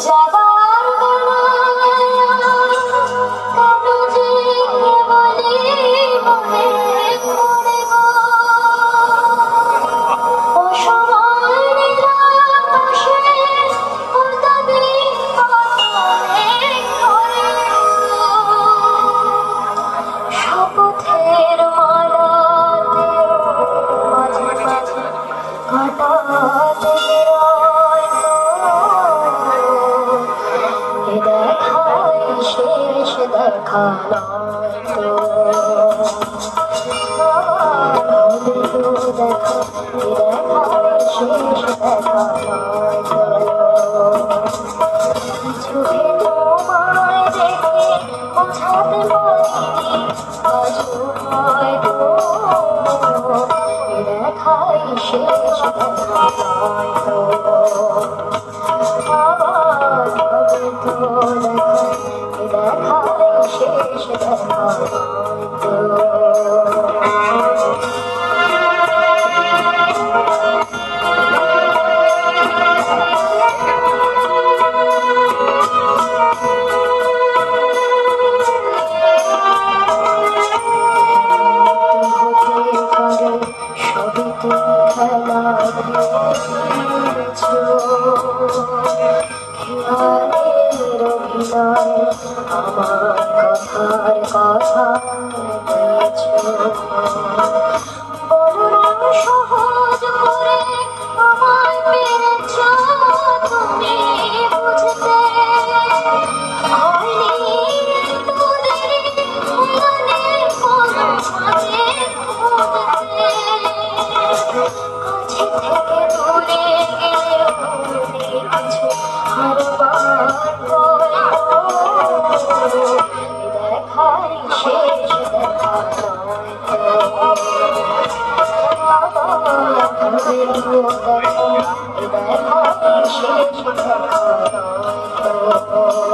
যাবার কেন যে বলি মনে পড়ে গো ও সময় নিলাম বসে ও তবে শপথের মালাতে মাঝে মাঝে ঘটাতে শেষ দেখা নয় তো দেখা শেষ দেখা নয় তো চোখে তোমায় দেখে বোঝাতে পারিনি আজও হয়তো দেখাই শেষ দেখা নয় তো আবার হবে তো দেখাই শেষ দেখা হয়তো সবই তুমি খেলা দিয়েছ খেয়ালের অভিনয় আমার কথার কথা দিয়েছ বড় সহজ করে আমায় পেরেছ তুমি বুঝতে হয়নি তোদের মনের কোনো মাঝে খুঁজতে কাছে থেকে দূরে গেলেও কিছু হারবার দেখাই শেষ দেখা নয় দেখাই শেষ দেখা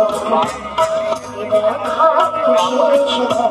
নয় দেখাই শেষ